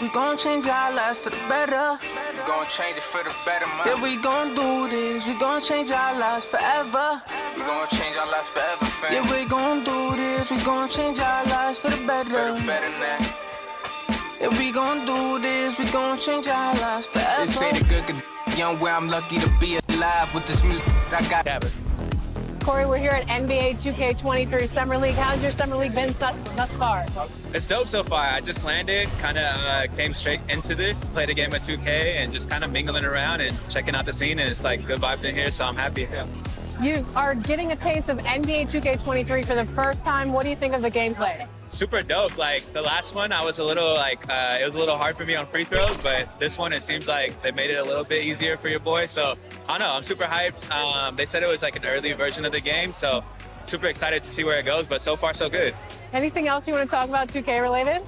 We gon' change our lives for the better. We gon' change it for the better, man. Yeah, we gon' do this. We gon' change our lives forever. We gon' change our lives forever, fam. Yeah, we gon' do this. We gon' change our lives for the better. For the better now. Yeah, we gon' do this. We gon' change our lives forever. They say the good could young where I'm lucky to be alive with this music I got. Corey, we're here at NBA2K23 Summer League. How's your Summer League been thus far? It's dope so far. I just landed, kind of came straight into this, played a game of 2K, and just kind of mingling around and checking out the scene. And it's like good vibes in here, so I'm happy. Yeah. You are getting a taste of NBA 2K23 for the first time. What do you think of the gameplay? Super dope. Like the last one, I was a little it was a little hard for me on free throws, but this one, it seems like they made it a little bit easier for your boy. So I don't know, I'm super hyped. They said it was like an early version of the game, so super excited to see where it goes, but so far so good. Anything else you want to talk about 2K related?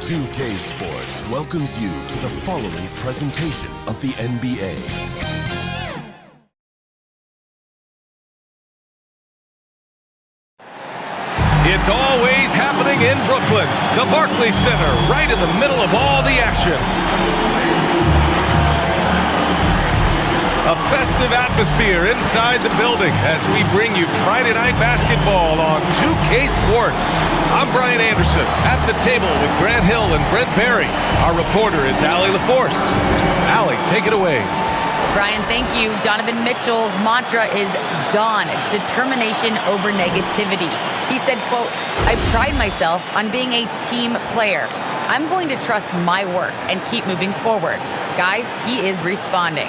2K Sports welcomes you to the following presentation of the NBA. It's always happening in Brooklyn, the Barclays Center, right in the middle of all the action. A festive atmosphere inside the building as we bring you Friday Night Basketball on 2K Sports. I'm Brian Anderson, at the table with Grant Hill and Brent Barry. Our reporter is Allie LaForce. Allie, take it away. Brian, thank you. Donovan Mitchell's mantra is dawn, determination over negativity. He said, quote, "I pride myself on being a team player. I'm going to trust my work and keep moving forward." Guys, he is responding.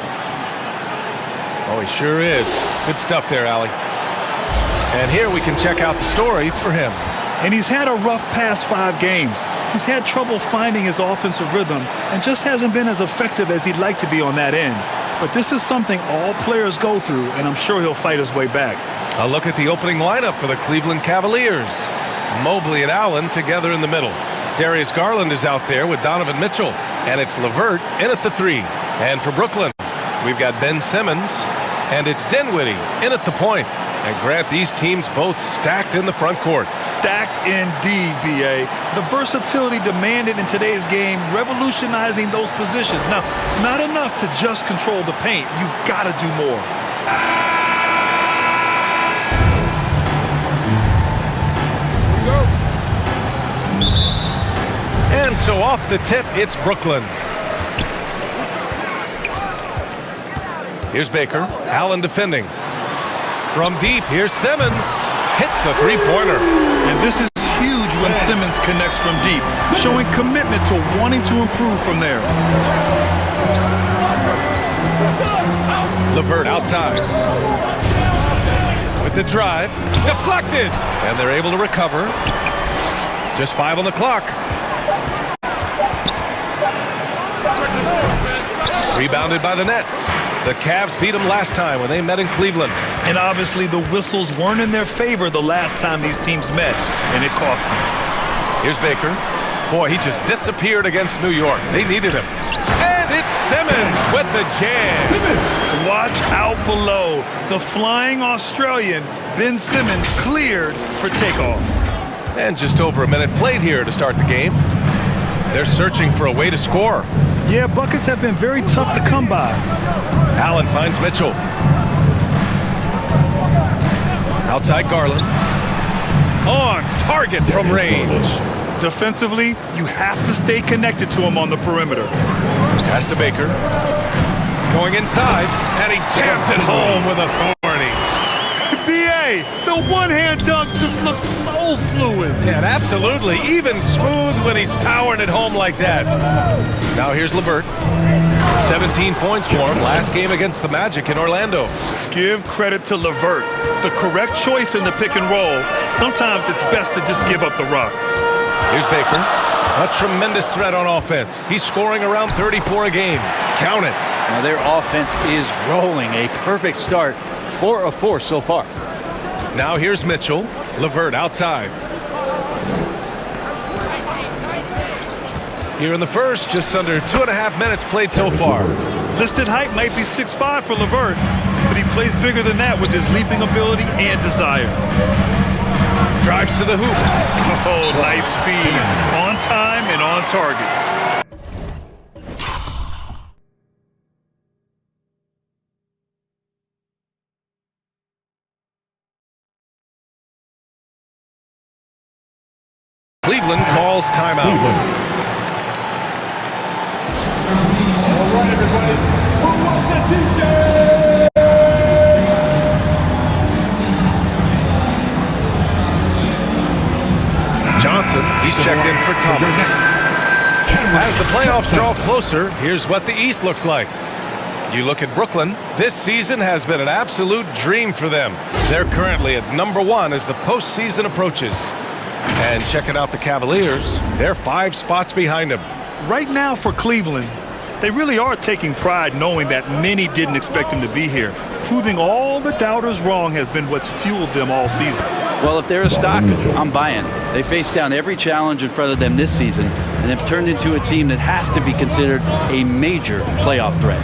Oh, he sure is. Good stuff there, Allie. And here we can check out the story for him. And he's had a rough past 5 games. He's had trouble finding his offensive rhythm and just hasn't been as effective as he'd like to be on that end. But this is something all players go through, and I'm sure he'll fight his way back. A look at the opening lineup for the Cleveland Cavaliers. Mobley and Allen together in the middle. Darius Garland is out there with Donovan Mitchell. And it's LeVert in at the 3. And for Brooklyn, we've got Ben Simmons. And it's Dinwiddie in at the point. And Grant, these teams both stacked in the front court. Stacked indeed, B.A. The versatility demanded in today's game, revolutionizing those positions. Now, it's not enough to just control the paint. You've got to do more. And so off the tip, it's Brooklyn. Here's Baker. Allen defending. From deep, here's Simmons. Hits the three-pointer. And this is huge when Simmons connects from deep, showing commitment to wanting to improve from there. LeVert outside. With the drive. Deflected. And they're able to recover. Just 5 on the clock. Rebounded by the Nets. The Cavs beat them last time when they met in Cleveland. And obviously the whistles weren't in their favor the last time these teams met, and it cost them. Here's Baker. Boy, he just disappeared against New York. They needed him. And it's Simmons with the jam. Simmons. Watch out below. The flying Australian, Ben Simmons, cleared for takeoff. And just over a minute played here to start the game. They're searching for a way to score. Yeah, buckets have been very tough to come by. Allen finds Mitchell. Outside Garland. On target from range. Defensively, you have to stay connected to him on the perimeter. Pass to Baker. Going inside, and he jams it home with authority. B.A., the one-hand dunk just looks so fluid. Yeah, and absolutely. Even smooth when he's powering it home like that. Now here's LeVert. 17 points for him last game against the Magic in Orlando. Give credit to LeVert. The correct choice in the pick and roll. Sometimes it's best to just give up the rock. Here's Baker. A tremendous threat on offense. He's scoring around 34 a game. Count it. Now their offense is rolling. A perfect start. 4 of 4 so far. Now here's Mitchell. LeVert outside. Here in the first, just under 2.5 minutes played so far. Listed height might be 6'5" for LeVert, but he plays bigger than that with his leaping ability and desire. Drives to the hoop. Oh, nice feed. On time and on target. Cleveland calls timeout. Johnson, he's checked in for Thomas. As the playoffs draw closer, here's what the East looks like. You look at Brooklyn, this season has been an absolute dream for them. They're currently at #1 as the postseason approaches. And checking out the Cavaliers, they're 5 spots behind them. Right now for Cleveland, they really are taking pride knowing that many didn't expect them to be here. Proving all the doubters wrong has been what's fueled them all season. Well, if they're a stock, I'm buying. They faced down every challenge in front of them this season and have turned into a team that has to be considered a major playoff threat.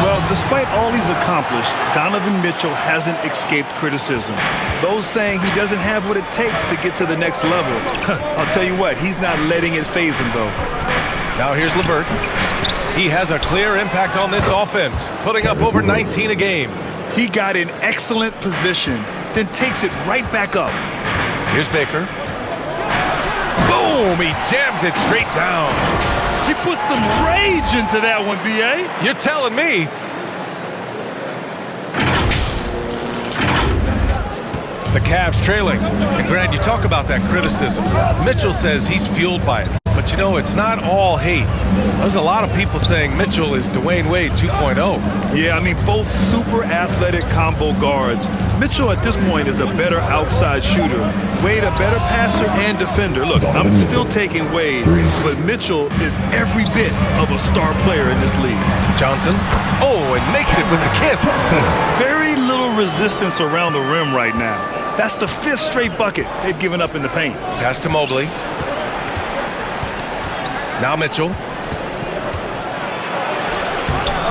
Well, despite all he's accomplished, Donovan Mitchell hasn't escaped criticism. Those saying he doesn't have what it takes to get to the next level. I'll tell you what, he's not letting it faze him, though. Now here's LeVert. He has a clear impact on this offense, putting up over 19 a game. He got in excellent position, then takes it right back up. Here's Baker. Boom! He jams it straight down. He put some rage into that one, B.A. You're telling me. The Cavs trailing. And Grant, you talk about that criticism. Mitchell says he's fueled by it. But you know, it's not all hate. There's a lot of people saying Mitchell is Dwayne Wade 2.0. Yeah, I mean, both super athletic combo guards. Mitchell at this point is a better outside shooter. Wade a better passer and defender. Look, I'm still taking Wade, but Mitchell is every bit of a star player in this league. Johnson. Oh, and makes it with a kiss. Very little resistance around the rim right now. That's the 5th straight bucket they've given up in the paint. Pass to Mobley. Now Mitchell.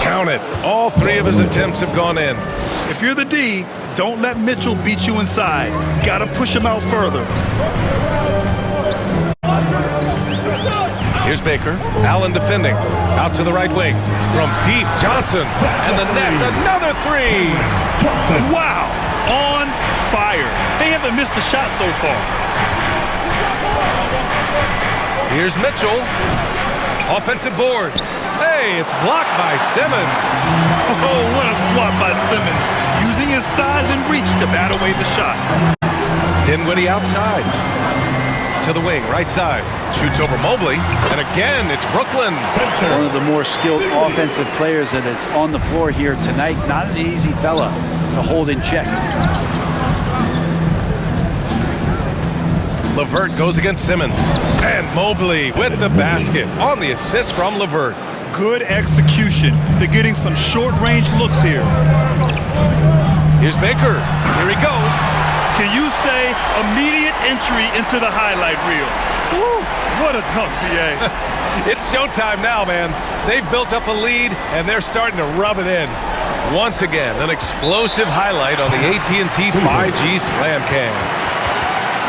Count it. All 3 of his attempts have gone in. If you're the D, don't let Mitchell beat you inside. Gotta push him out further. Here's Baker. Allen defending. Out to the right wing. From deep, Johnson. And the Nets, another 3. Wow. On fire. They haven't missed a shot so far. Here's Mitchell. Offensive board. Hey, it's blocked by Simmons. Oh, what a swat by Simmons. Using his size and reach to bat away the shot. Dinwiddie outside. To the wing, right side. Shoots over Mobley. And again, it's Brooklyn. One of the more skilled offensive players that is on the floor here tonight. Not an easy fella to hold in check. LeVert goes against Simmons. And Mobley with the basket on the assist from LeVert. Good execution. They're getting some short-range looks here. Here's Baker. Here he goes. Can you say immediate entry into the highlight reel? Woo, what a dunk, B.A. It's showtime now, man. They've built up a lead, and they're starting to rub it in. Once again, an explosive highlight on the AT&T 5G Slam Cam.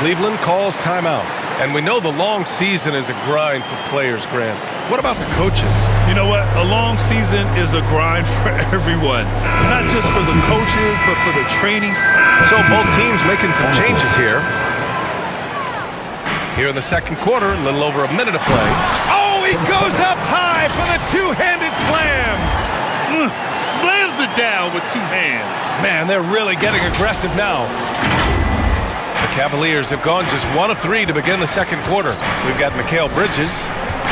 Cleveland calls timeout. And we know the long season is a grind for players, Grant. What about the coaches? You know what? A long season is a grind for everyone. Not just for the coaches, but for the training staff. So both teams making some changes here. Here in the second quarter, a little over a minute to play. Oh, he goes up high for the two-handed slam. Slams it down with 2 hands. Man, they're really getting aggressive now. The Cavaliers have gone just 1 of 3 to begin the second quarter. We've got Mikal Bridges,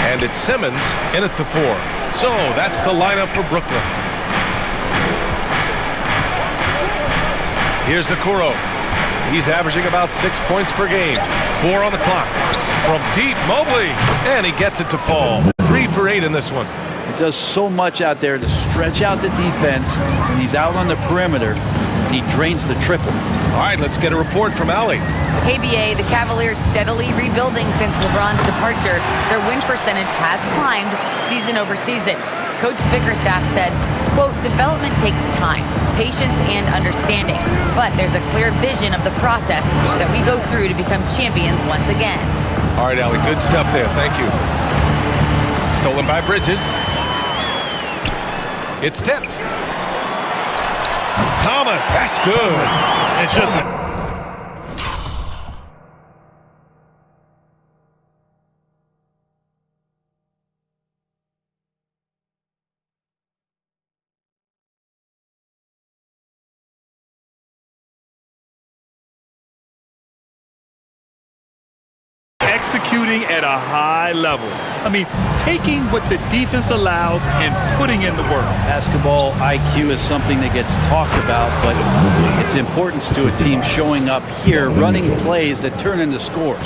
and it's Simmons in at the 4. So that's the lineup for Brooklyn. Here's Okoro. He's averaging about 6 points per game. 4 on the clock. From deep, Mobley, and he gets it to fall. 3 for 8 in this one. It does so much out there to stretch out the defense. When he's out on the perimeter, he drains the triple. All right, let's get a report from Allie. KBA, the Cavaliers steadily rebuilding since LeBron's departure. Their win percentage has climbed season over season. Coach Bickerstaff said, quote, development takes time. patience, and understanding. But there's a clear vision of the process that we go through to become champions once again. All right, Allie, good stuff there. Thank you. Stolen by Bridges. It's tipped. Thomas, that's good. It's just executing at a high level. I mean, taking what the defense allows and putting in the work. Basketball IQ is something that gets talked about, but its importance to a team showing up here, running plays that turn into scores.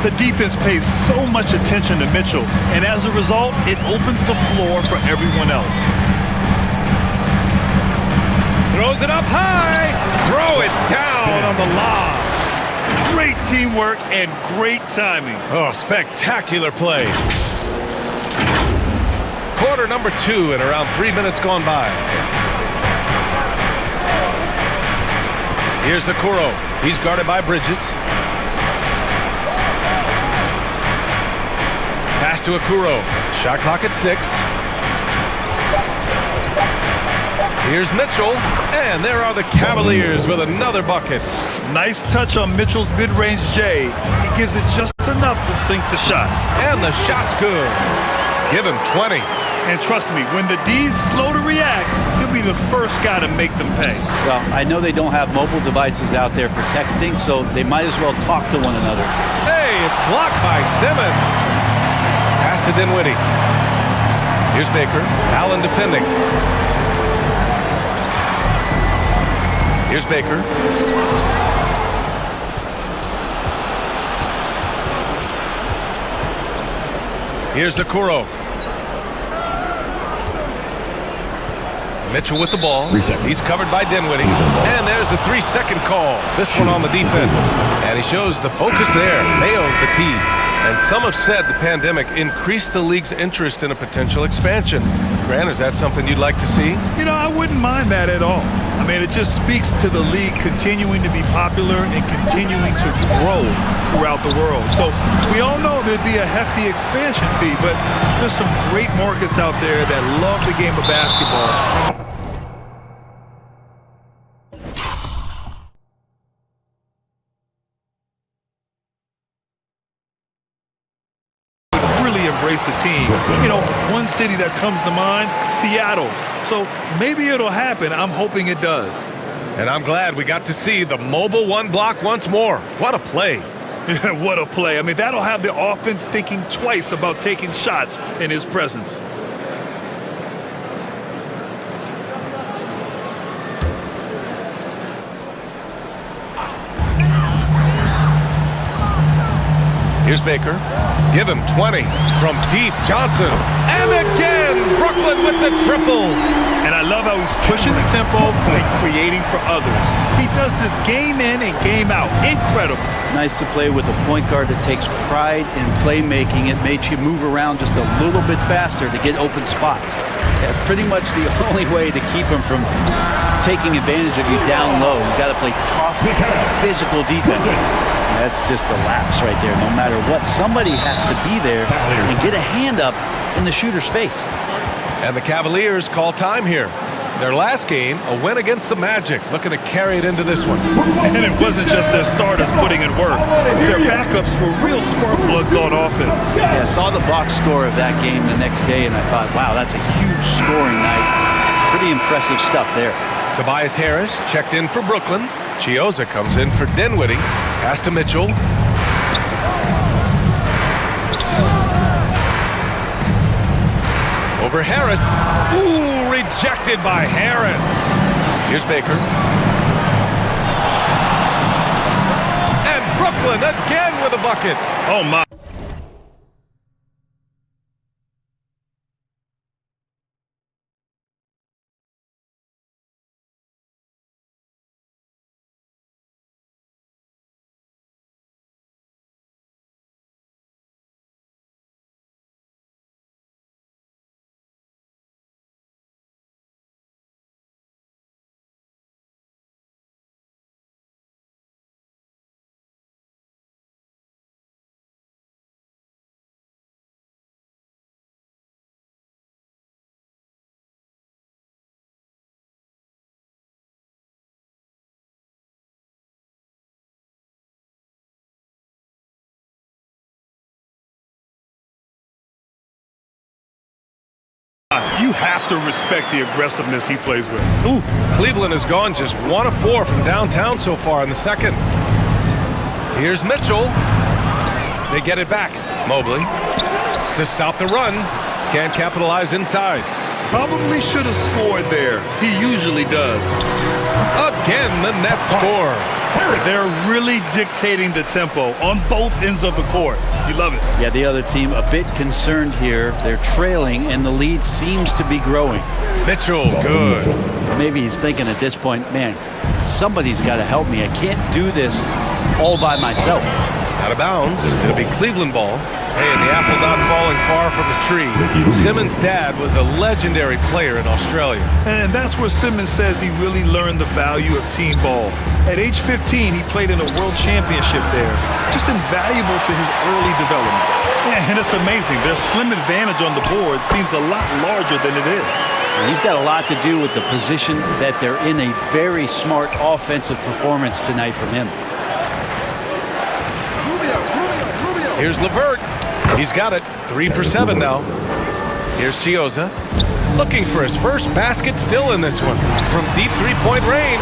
The defense pays so much attention to Mitchell, and as a result, it opens the floor for everyone else. Throws it up high. Throw it down on the lob. Great teamwork and great timing. Oh, spectacular play. Quarter number 2 and around 3 minutes gone by. Here's Okoro. He's guarded by Bridges. Pass to Okoro. Shot clock at 6. Here's Mitchell, and there are the Cavaliers with another bucket. Nice touch on Mitchell's mid-range J. He gives it just enough to sink the shot. And the shot's good. Give him 20. And trust me, when the D's slow to react, he'll be the first guy to make them pay. Well, I know they don't have mobile devices out there for texting, so they might as well talk to one another. Hey, it's blocked by Simmons. Pass to Dinwiddie. Here's Baker. Allen defending. Here's Baker. Here's Okoro. Mitchell with the ball. He's covered by Dinwiddie. And there's a 3-second call. This one on the defense. And he shows the focus there. Nails the tee. And some have said the pandemic increased the league's interest in a potential expansion. Grant, is that something you'd like to see? You know, I wouldn't mind that at all. I mean, it just speaks to the league continuing to be popular and continuing to grow throughout the world. So we all know there'd be a hefty expansion fee, but there's some great markets out there that love the game of basketball. Embrace a team. You know, one city that comes to mind, Seattle. So maybe it'll happen. I'm hoping it does. And I'm glad we got to see the mobile one block once more. What a play. What a play. I mean, that'll have the offense thinking twice about taking shots in his presence. Here's Baker. Give him 20 from deep. Johnson. And again, Brooklyn with the triple. And I love how he's pushing the tempo and creating for others. He does this game in and game out. Incredible. Nice to play with a point guard that takes pride in playmaking. It makes you move around just a little bit faster to get open spots. That's pretty much the only way to keep him from taking advantage of you down low. You got to play tough, physical defense. That's just a lapse right there. No matter what, somebody has to be there and get a hand up in the shooter's face. And the Cavaliers call time here. Their last game, a win against the Magic, looking to carry it into this one. And it wasn't just their starters putting in work. Their backups were real spark plugs on offense. Yeah, I saw the box score of that game the next day, and I thought, wow, that's a huge scoring night. Pretty impressive stuff there. Tobias Harris checked in for Brooklyn. Chioza comes in for Dinwiddie. Pass to Mitchell. Over Harris. Ooh, rejected by Harris. Here's Baker. And Brooklyn again with a bucket. Oh, my. You have to respect the aggressiveness he plays with. Ooh, Cleveland has gone just 1 of 4 from downtown so far in the second. Here's Mitchell. They get it back. Mobley to stop the run. Can't capitalize inside. Probably should have scored there. He usually does. Again, the net score. They're really dictating the tempo on both ends of the court. You love it. Yeah, the other team a bit concerned here. They're trailing, and the lead seems to be growing. Mitchell, good. Maybe he's thinking at this point, man, somebody's got to help me. I can't do this all by myself. Out of bounds. It'll be Cleveland ball. Hey, and the apple not falling far from the tree. Simmons' dad was a legendary player in Australia. And that's where Simmons says he really learned the value of team ball. At age 15, he played in a world championship there. Just invaluable to his early development. Yeah, and it's amazing. Their slim advantage on the board seems a lot larger than it is. And he's got a lot to do with the position that they're in. A very smart offensive performance tonight from him. Here's LeVert. He's got it. 3 for 7 now. Here's Chioza. Looking for his first basket, still in this one. From deep three-point range.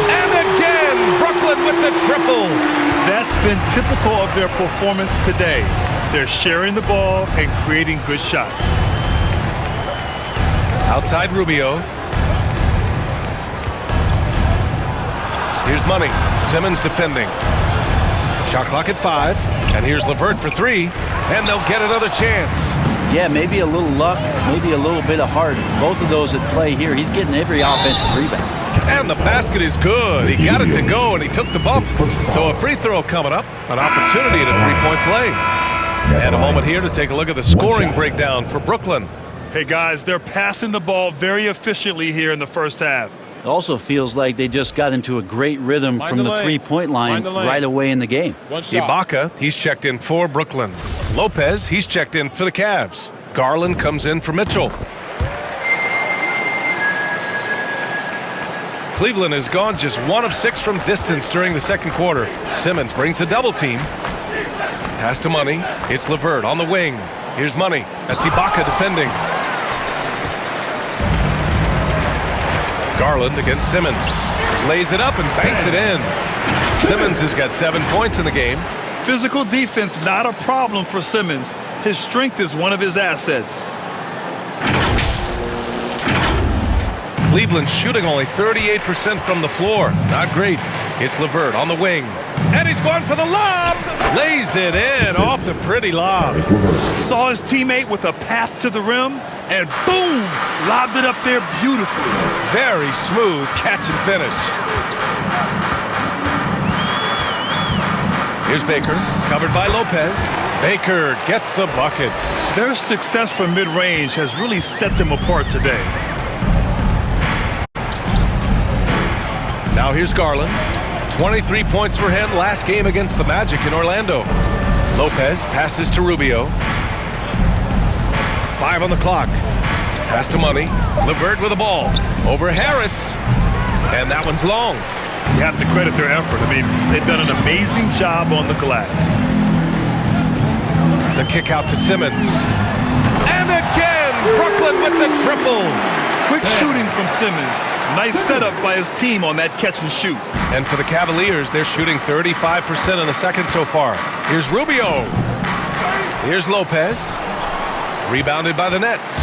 And again, Brooklyn with the triple. That's been typical of their performance today. They're sharing the ball and creating good shots. Outside Rubio. Here's Money. Simmons defending. Shot clock at 5. And here's LeVert for 3. And they'll get another chance. Yeah, maybe a little luck, maybe a little bit of heart. Both of those at play here. He's getting every offensive rebound. And the basket is good. He got it to go, and he took the bump. So a free throw coming up. An opportunity at a three-point play. And a moment here to take a look at the scoring breakdown for Brooklyn. Hey, guys, they're passing the ball very efficiently here in the first half. It also feels like they just got into a great rhythm from the three-point line right away in the game. Ibaka, he's checked in for Brooklyn. Lopez, he's checked in for the Cavs. Garland comes in for Mitchell. Cleveland has gone just 1 of 6 from distance during the second quarter. Simmons brings a double team. Pass to Money. It's LeVert on the wing. Here's Money. That's Ibaka defending. Garland against Simmons. Lays it up and banks it in. Simmons has got 7 points in the game. Physical defense, not a problem for Simmons. His strength is one of his assets. Cleveland shooting only 38% from the floor. Not great. It's LeVert on the wing. And he's going for the lob. Lays it in off the pretty lob. Saw his teammate with a path to the rim, and boom! Lobbed it up there beautifully. Very smooth catch and finish. Here's Baker, covered by Lopez. Baker gets the bucket. Their success from mid-range has really set them apart today. Now here's Garland. 23 points for him last game against the Magic in Orlando. Lopez passes to Rubio. 5 on the clock. Pass to Money. LeVert with the ball. Over Harris. And that one's long. You have to credit their effort. I mean, they've done an amazing job on the glass. The kick out to Simmons. And again, Brooklyn with the triple. Quick shooting from Simmons. Nice setup by his team on that catch and shoot. And for the Cavaliers, they're shooting 35% in the second so far. Here's Rubio. Here's Lopez. Rebounded by the Nets.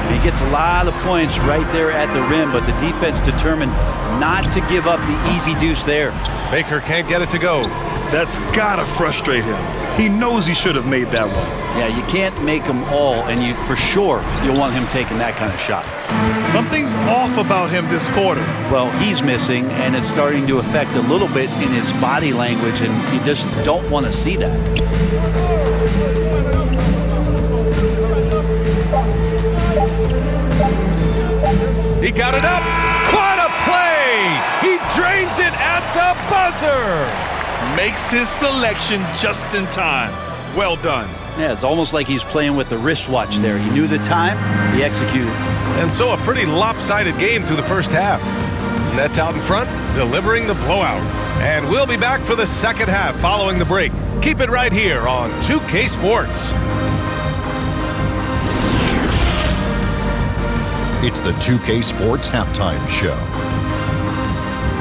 He gets a lot of points right there at the rim, but the defense determined not to give up the easy deuce there. Baker can't get it to go. That's gotta frustrate him. He knows he should have made that one. Yeah, you can't make them all, and for sure you'll want him taking that kind of shot. Something's off about him this quarter. Well, he's missing, and it's starting to affect a little bit in his body language, and you just don't want to see that. He got it up. What a play! He drains it at the buzzer. Makes his selection just in time. Well done. Yeah, it's almost like he's playing with the wristwatch there. He knew the time, he executed. And so a pretty lopsided game through the first half. Nets out in front, delivering the blowout. And we'll be back for the second half following the break. Keep it right here on 2K Sports. It's the 2K Sports Halftime Show.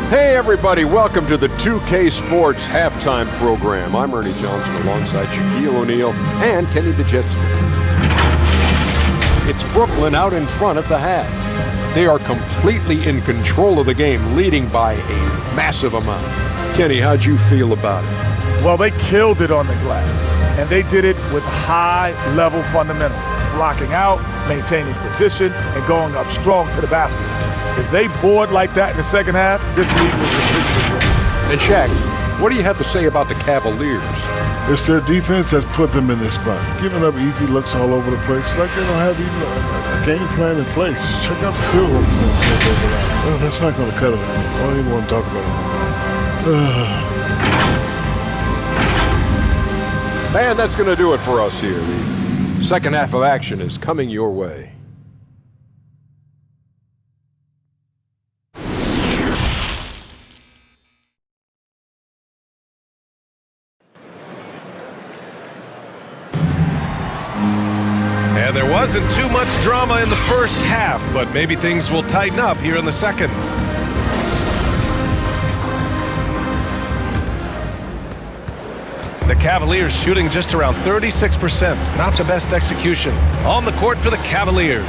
Hey everybody, welcome to the 2K Sports Halftime Program. I'm Ernie Johnson alongside Shaquille O'Neal and Kenny the Jet Smith. It's Brooklyn out in front at the half. They are completely in control of the game, leading by a massive amount. Kenny, how'd you feel about it? Well, they killed it on the glass, and they did it with high-level fundamentals, blocking out, maintaining position, and going up strong to the basket. If they board like that in the second half, this league was ridiculous. And Shaq, what do you have to say about the Cavaliers? It's their defense that's put them in this spot. Giving up easy looks all over the place. It's like they don't have even a game plan in place. Check out the field goal. Well, that's not going to cut it. I don't even want to talk about it. And that's going to do it for us here. The second half of action is coming your way. And there wasn't too much drama in the first half, but maybe things will tighten up here in the second. The Cavaliers shooting just around 36%. Not the best execution. On the court for the Cavaliers.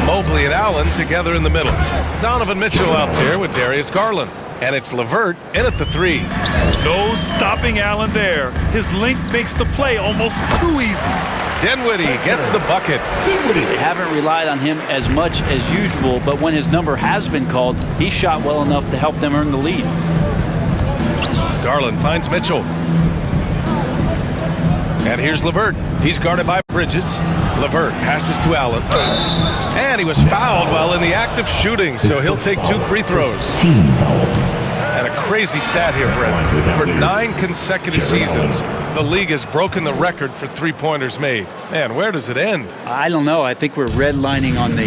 Mobley and Allen together in the middle. Donovan Mitchell out there with Darius Garland. And it's LeVert in at the three. No stopping Allen there. His length makes the play almost too easy. Dinwiddie gets the bucket. They haven't relied on him as much as usual, but when his number has been called, he shot well enough to help them earn the lead. Garland finds Mitchell. And here's LeVert. He's guarded by Bridges. LeVert passes to Allen. And he was fouled while in the act of shooting, so he'll take 2 free throws. And a crazy stat here, Brett. For 9 consecutive seasons, the league has broken the record for three-pointers made. Man, where does it end? I don't know. I think we're redlining on the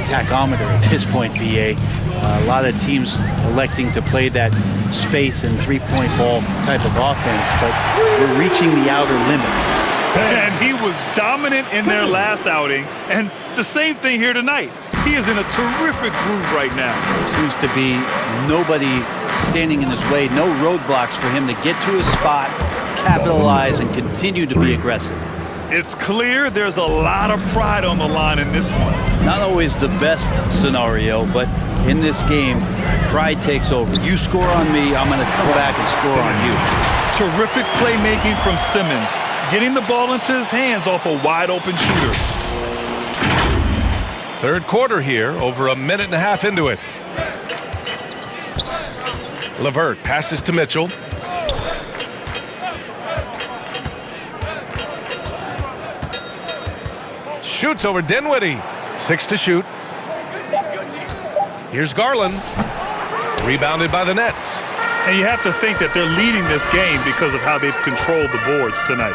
tachometer at this point, BA. A lot of teams electing to play that space and three-point ball type of offense, but we're reaching the outer limits. And he was dominant in their last outing, and the same thing here tonight. He is in a terrific groove right now. There seems to be nobody standing in his way, no roadblocks for him to get to his spot, capitalize, and continue to be aggressive. It's clear there's a lot of pride on the line in this one. Not always the best scenario, but in this game, pride takes over. You score on me, I'm going to come back and score on you. Terrific playmaking from Simmons, getting the ball into his hands off a wide-open shooter. Third quarter here, over a minute and a half into it. LeVert passes to Mitchell. Shoots over Dinwiddie. 6 to shoot. Here's Garland. Rebounded by the Nets. And you have to think that they're leading this game because of how they've controlled the boards tonight.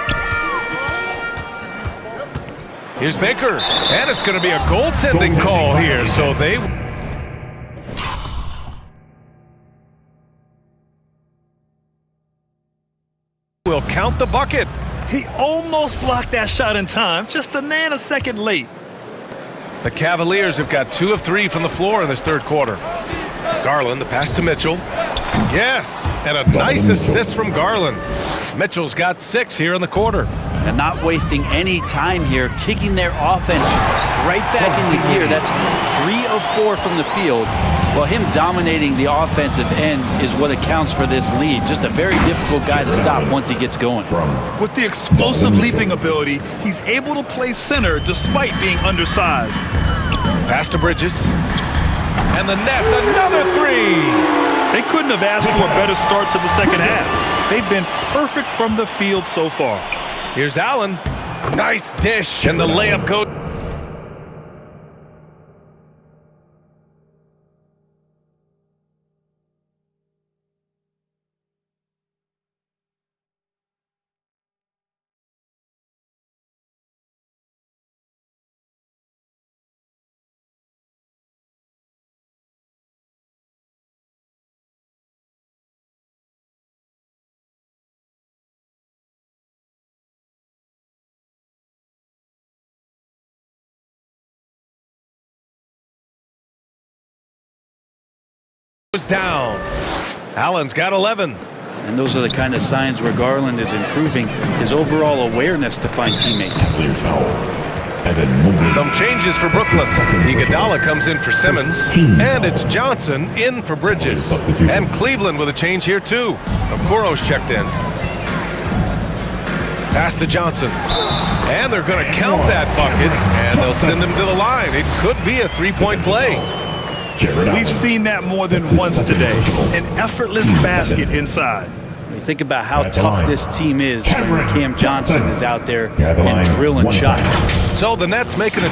Here's Baker. And it's going to be a goaltending call here, so they will count the bucket. He almost blocked that shot in time, just a nanosecond late. The Cavaliers have got 2 of 3 from the floor in this third quarter. Garland, the pass to Mitchell. Yes, and a nice assist from Garland. Mitchell's got 6 here in the quarter. And not wasting any time here, kicking their offense right back into gear. That's 3 of 4 from the field. Well, him dominating the offensive end is what accounts for this lead. Just a very difficult guy to stop once he gets going. With the explosive leaping ability, he's able to play center despite being undersized. Pass to Bridges. And the Nets, another 3! They couldn't have asked for a better start to the second half. They've been perfect from the field so far. Here's Allen. Nice dish, and the layup goes. was down. Allen's got 11. And those are the kind of signs where Garland is improving his overall awareness to find teammates. Some changes for Brooklyn. Iguodala comes in for Simmons, and it's Johnson in for Bridges. And Cleveland with a change here too. Okoro's checked in. Pass to Johnson. And they're going to count that bucket, and they'll send him to the line. It could be a three-point play. We've seen that more than once today. An effortless basket inside. You think about how tough this team is when Cam Johnson is out there and drilling shots. So the Nets making it.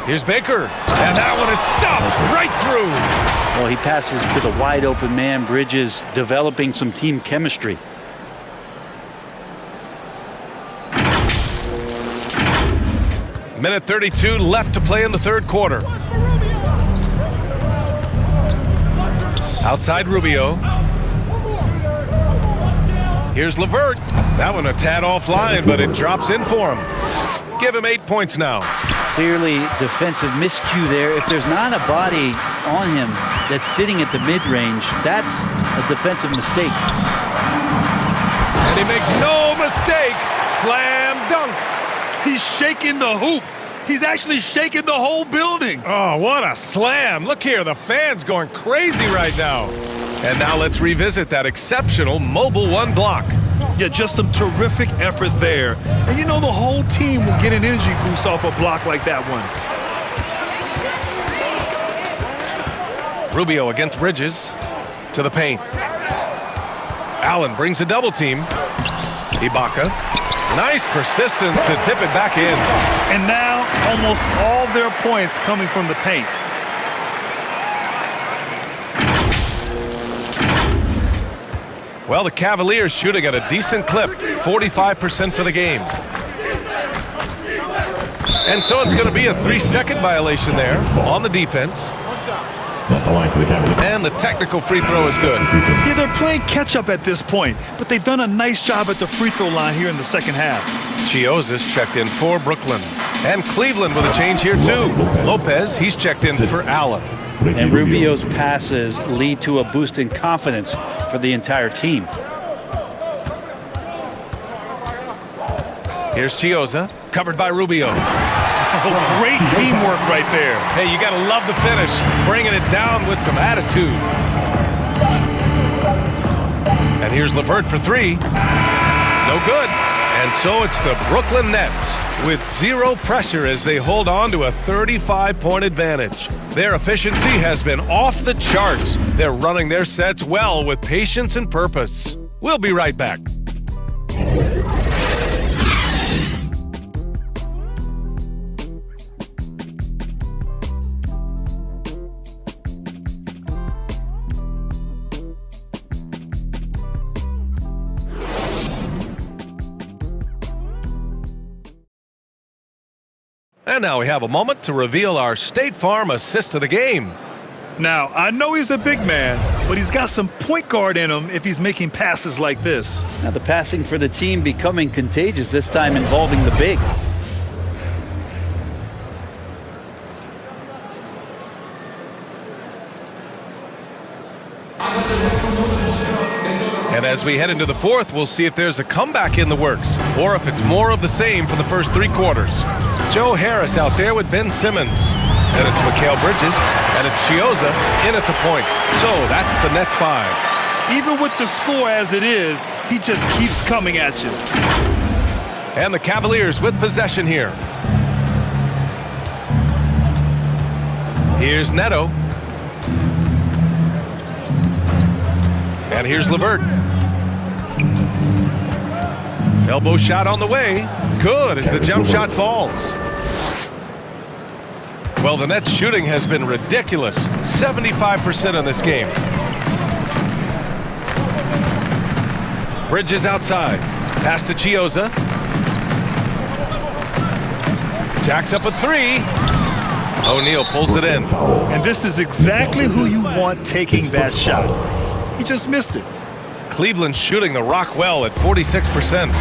Here's Baker, and that one is stuffed right through. Well, he passes to the wide open man. Bridges developing some team chemistry. Minute 32 left to play in the third quarter. Outside Rubio. Here's LeVert. That one a tad offline, but it drops in for him. Give him 8 points now. Clearly defensive miscue there. If there's not a body on him that's sitting at the mid-range, that's a defensive mistake. And he makes no mistake. Slam dunk. He's shaking the hoop. He's actually shaking the whole building. Oh, what a slam. Look here, the fans going crazy right now. And now let's revisit that exceptional mobile one block. Yeah, just some terrific effort there. And you know the whole team will get an energy boost off a block like that one. Rubio against Bridges to the paint. Allen brings a double team. Ibaka. Nice persistence to tip it back in. And now almost all their points coming from the paint. Well, the Cavaliers shooting at a decent clip, 45% for the game. And so it's going to be a 3-second violation there on the defense. And the technical free throw is good. Yeah, they're playing catch-up at this point, but they've done a nice job at the free throw line here in the second half. Chiozas checked in for Brooklyn. And Cleveland with a change here too. Lopez, he's checked in for Allen. And Rubio's passes lead to a boost in confidence for the entire team. Here's Chiozza, covered by Rubio. Oh, great teamwork right there. Hey, you got to love the finish, bringing it down with some attitude. And here's LeVert for three. No good. And so it's the Brooklyn Nets with zero pressure as they hold on to a 35-point advantage. Their efficiency has been off the charts. They're running their sets well with patience and purpose. We'll be right back. And now we have a moment to reveal our State Farm assist of the game. Now, I know he's a big man, but he's got some point guard in him if he's making passes like this. Now the passing for the team becoming contagious, this time involving the big. And as we head into the fourth, we'll see if there's a comeback in the works or if it's more of the same for the first three quarters. Joe Harris out there with Ben Simmons. And it's Mikal Bridges, and it's Chiozza in at the point. So that's the Nets 5. Even with the score as it is, he just keeps coming at you. And the Cavaliers with possession here. Here's Neto. And here's LeVert. Elbow shot on the way. Good as the jump shot falls. Well, the Nets shooting has been ridiculous. 75% in this game. Bridges outside. Pass to Chiozza. Jacks up a three. O'Neal pulls it in. And this is exactly who you want taking that shot. He just missed it. Cleveland shooting the rock well at 46%.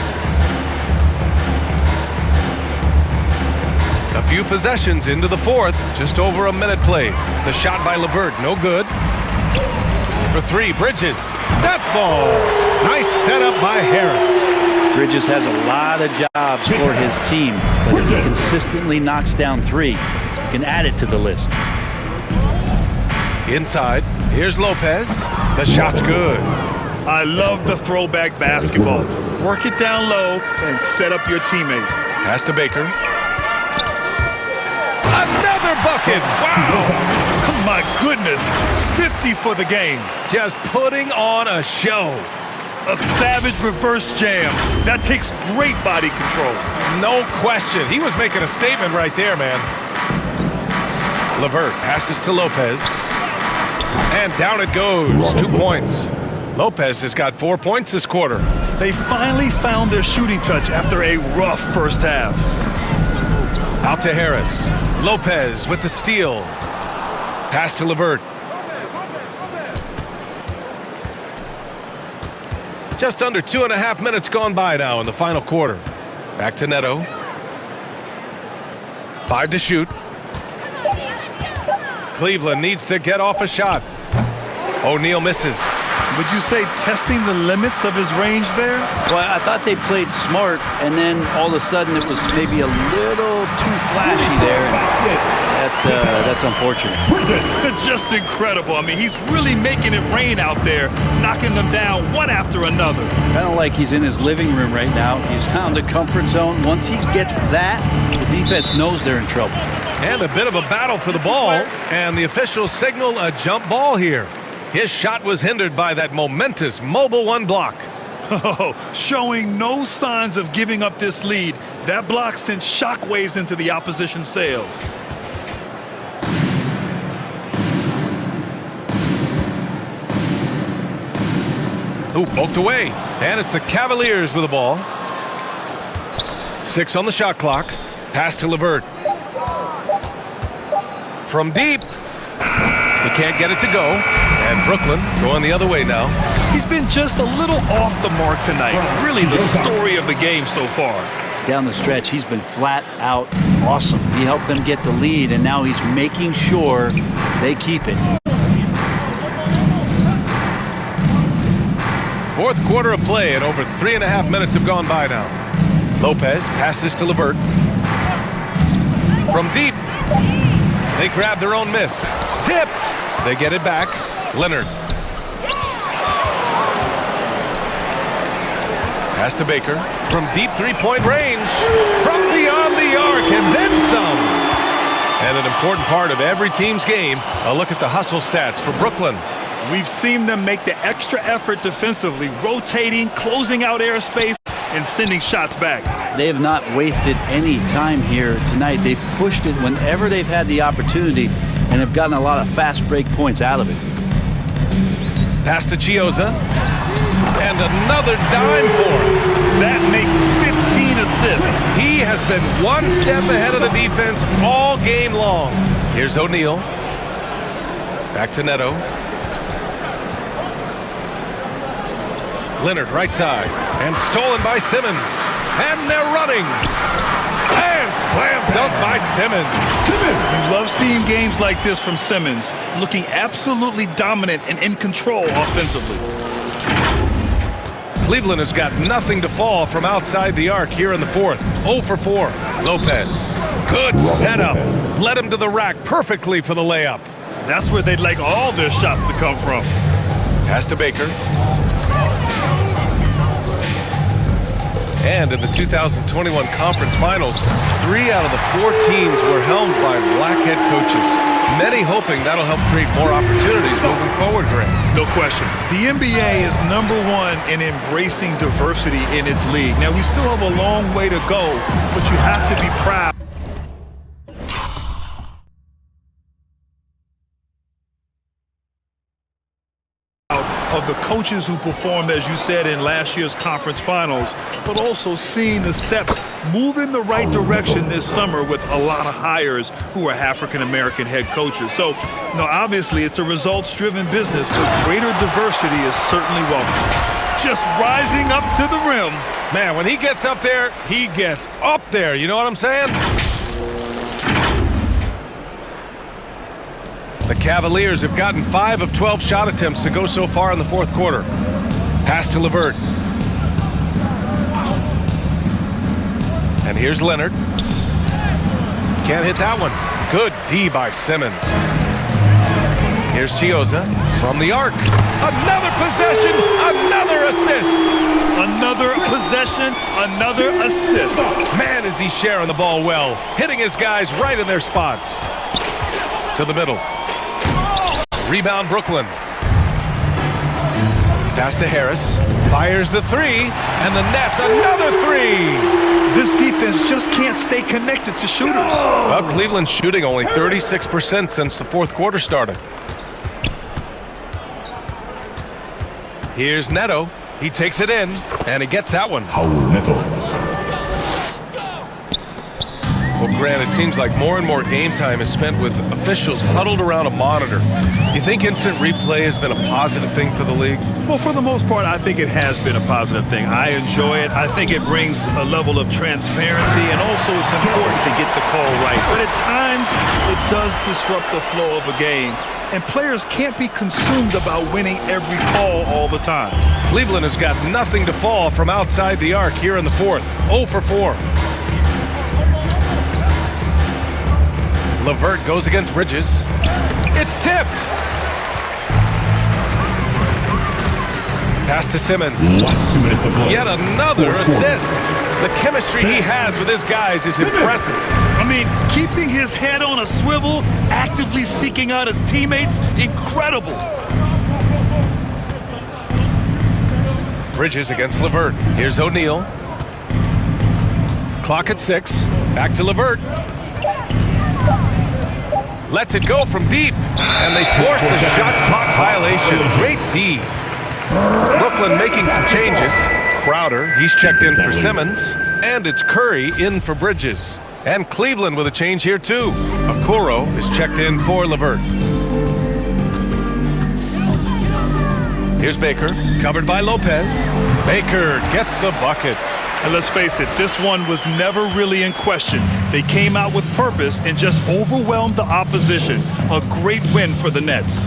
A few possessions into the fourth, just over a minute played. The shot by LeVert, no good. For three, Bridges. That falls. Nice setup by Harris. Bridges has a lot of jobs for his team, but if he consistently knocks down three, you can add it to the list. Inside, here's Lopez. The shot's good. I love the throwback basketball. Work it down low and set up your teammate. Pass to Baker. Another bucket! Wow! My goodness, 50 for the game. Just putting on a show. A savage reverse jam. That takes great body control. No question. He was making a statement right there, man. LeVert passes to Lopez. And down it goes. 2 points. Lopez has got 4 points this quarter. They finally found their shooting touch after a rough first half. Out to Harris. Lopez with the steal. Pass to LeVert. Just under 2.5 minutes gone by now in the final quarter. Back to Neto. 5 to shoot. Cleveland needs to get off a shot. O'Neal misses. Would you say testing the limits of his range there? Well, I thought they played smart, and then all of a sudden it was maybe a little too flashy there. That's unfortunate. Just incredible. I mean, he's really making it rain out there, knocking them down one after another. Kind of like he's in his living room right now. He's found a comfort zone. Once he gets that, the defense knows they're in trouble. And a bit of a battle for the ball, and the officials signal a jump ball here. His shot was hindered by that momentous mobile one block. Oh, showing no signs of giving up this lead. That block sent shockwaves into the opposition sails. Ooh, poked away. And it's the Cavaliers with the ball. 6 on the shot clock. Pass to LeVert. From deep. He can't get it to go. And Brooklyn going the other way now. He's been just a little off the mark tonight. Really the story of the game so far. Down the stretch, he's been flat out awesome. He helped them get the lead, and now he's making sure they keep it. Fourth quarter of play, and over 3.5 minutes have gone by now. Lopez passes to LeVert. From deep. They grab their own miss. Tipped. They get it back. Leonard. Pass to Baker. From deep three-point range. From beyond the arc, and then some. And an important part of every team's game, a look at the hustle stats for Brooklyn. We've seen them make the extra effort defensively, rotating, closing out airspace, and sending shots back. They have not wasted any time here tonight. They've pushed it whenever they've had the opportunity and have gotten a lot of fast break points out of it. Pass to Chiozza. And another dime for him. That makes 15 assists. He has been one step ahead of the defense all game long. Here's O'Neal. Back to Neto. Leonard right side. And stolen by Simmons. And they're running. And slam dunk by Simmons. You love seeing games like this from Simmons, looking absolutely dominant and in control offensively. Cleveland has got nothing to fall from outside the arc here in the fourth. 0 for 4. Lopez. Good setup. Led him to the rack perfectly for the layup. That's where they'd like all their shots to come from. Pass to Baker. And in the 2021 Conference Finals, 3 out of the 4 teams were helmed by black head coaches. Many hoping that'll help create more opportunities moving forward, Grant. No question. The NBA is #1 in embracing diversity in its league. Now, we still have a long way to go, but you have to be proud of the coaches who performed, as you said, in last year's conference finals, but also seeing the steps move in the right direction this summer with a lot of hires who are African-American head coaches. So, obviously it's a results-driven business, but greater diversity is certainly welcome. Just rising up to the rim. Man, when he gets up there, he gets up there. You know what I'm saying? The Cavaliers have gotten 5 of 12 shot attempts to go so far in the fourth quarter. Pass to LeVert. And here's Leonard. Can't hit that one. Good D by Simmons. Here's Chioza from the arc. Another possession, another assist. Another possession, another assist. Man, is he sharing the ball well, hitting his guys right in their spots. To the middle. Rebound Brooklyn. Pass to Harris. Fires the three, and the Nets another three. This defense just can't stay connected to shooters. Well, Cleveland's shooting only 36% since the fourth quarter started. Here's Neto. He takes it in, and he gets that one. Well, Grant, it seems like more and more game time is spent with officials huddled around a monitor. You think instant replay has been a positive thing for the league? Well, for the most part, I think it has been a positive thing. I enjoy it. I think it brings a level of transparency, and also it's important to get the call right. But at times, it does disrupt the flow of a game, and players can't be consumed about winning every call all the time. Cleveland has got nothing to fall from outside the arc here in the fourth. 0 for 4. LeVert goes against Bridges. It's tipped. Pass to Simmons. Yet another assist. The chemistry he has with his guys is impressive. I mean, keeping his head on a swivel, actively seeking out his teammates, incredible. Bridges against LeVert. Here's O'Neal. Clock at 6. Back to LeVert. Lets it go from deep, and they force the shot clock violation. Great D. Brooklyn making some changes. Crowder, he's checked in for Simmons, and it's Curry in for Bridges. And Cleveland with a change here too. Okoro is checked in for LeVert. Here's Baker, covered by Lopez. Baker gets the bucket. And let's face it, this one was never really in question. They came out with purpose and just overwhelmed the opposition. A great win for the Nets.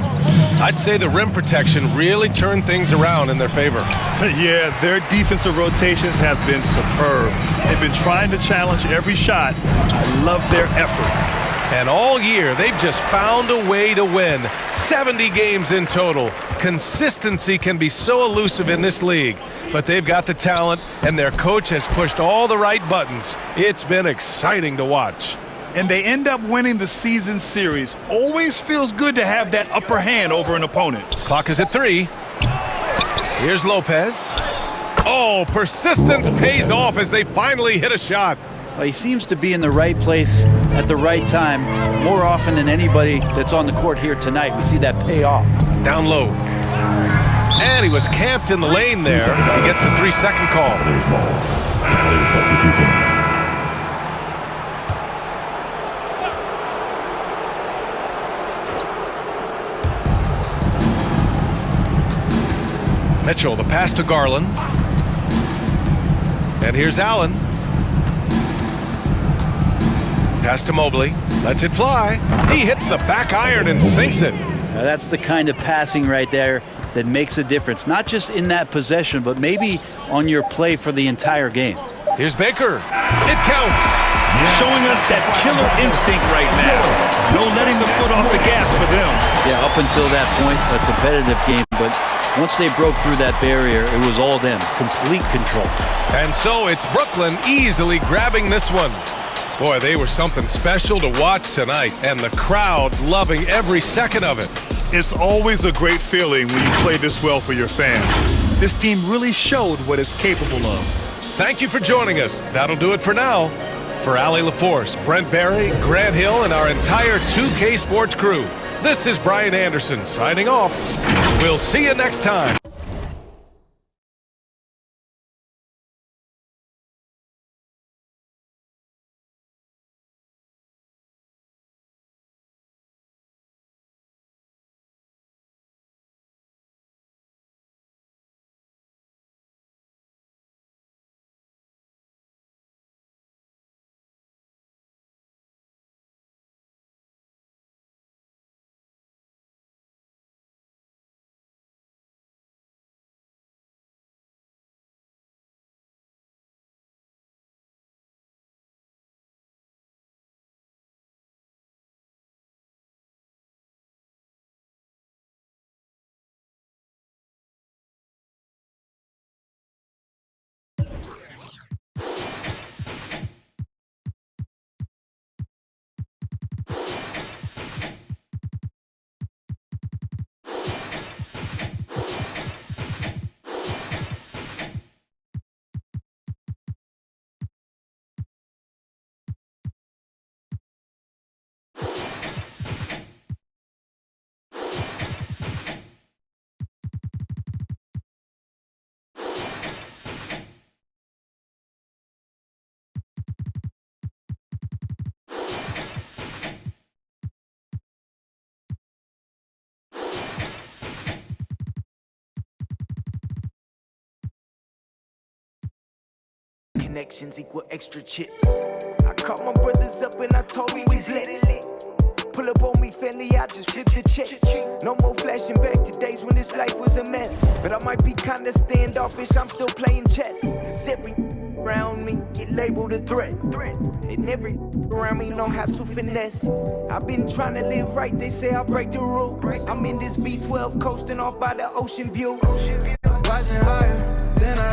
I'd say the rim protection really turned things around in their favor. Yeah, their defensive rotations have been superb. They've been trying to challenge every shot. I love their effort. And all year, they've just found a way to win. 70 games in total. Consistency can be so elusive in this league, but they've got the talent, and their coach has pushed all the right buttons. It's been exciting to watch. And they end up winning the season series. Always feels good to have that upper hand over an opponent. Clock is at 3. Here's Lopez. Oh, persistence pays off as they finally hit a shot. Well, he seems to be in the right place at the right time more often than anybody that's on the court here tonight. We see that pay off. Down low. And he was camped in the lane there. He gets a 3-second call. Mitchell, the pass to Garland. And here's Allen. Pass to Mobley. Lets it fly. He hits the back iron and sinks it. Now that's the kind of passing right there that makes a difference. Not just in that possession, but maybe on your play for the entire game. Here's Baker. It counts. Showing us that killer instinct right now. No letting the foot off the gas for them. Yeah, up until that point, a competitive game. But once they broke through that barrier, it was all them. Complete control. And so it's Brooklyn easily grabbing this one. Boy, they were something special to watch tonight, and the crowd loving every second of it. It's always a great feeling when you play this well for your fans. This team really showed what it's capable of. Thank you for joining us. That'll do it for now. For Allie LaForce, Brent Barry, Grant Hill, and our entire 2K Sports crew, this is Brian Anderson signing off. We'll see you next time. connections equal extra chips. I called my brothers up and I told them we blessed. Pull up on me, family, I just flipped the check. No more flashing back to days when this life was a mess. But I might be kinda standoffish, I'm still playing chess. Cause every around me get labeled a threat. And every around me know how to finesse. I've been trying to live right, they say I'll break the rule. I'm in this V12 coasting off by the ocean view. Rising higher than I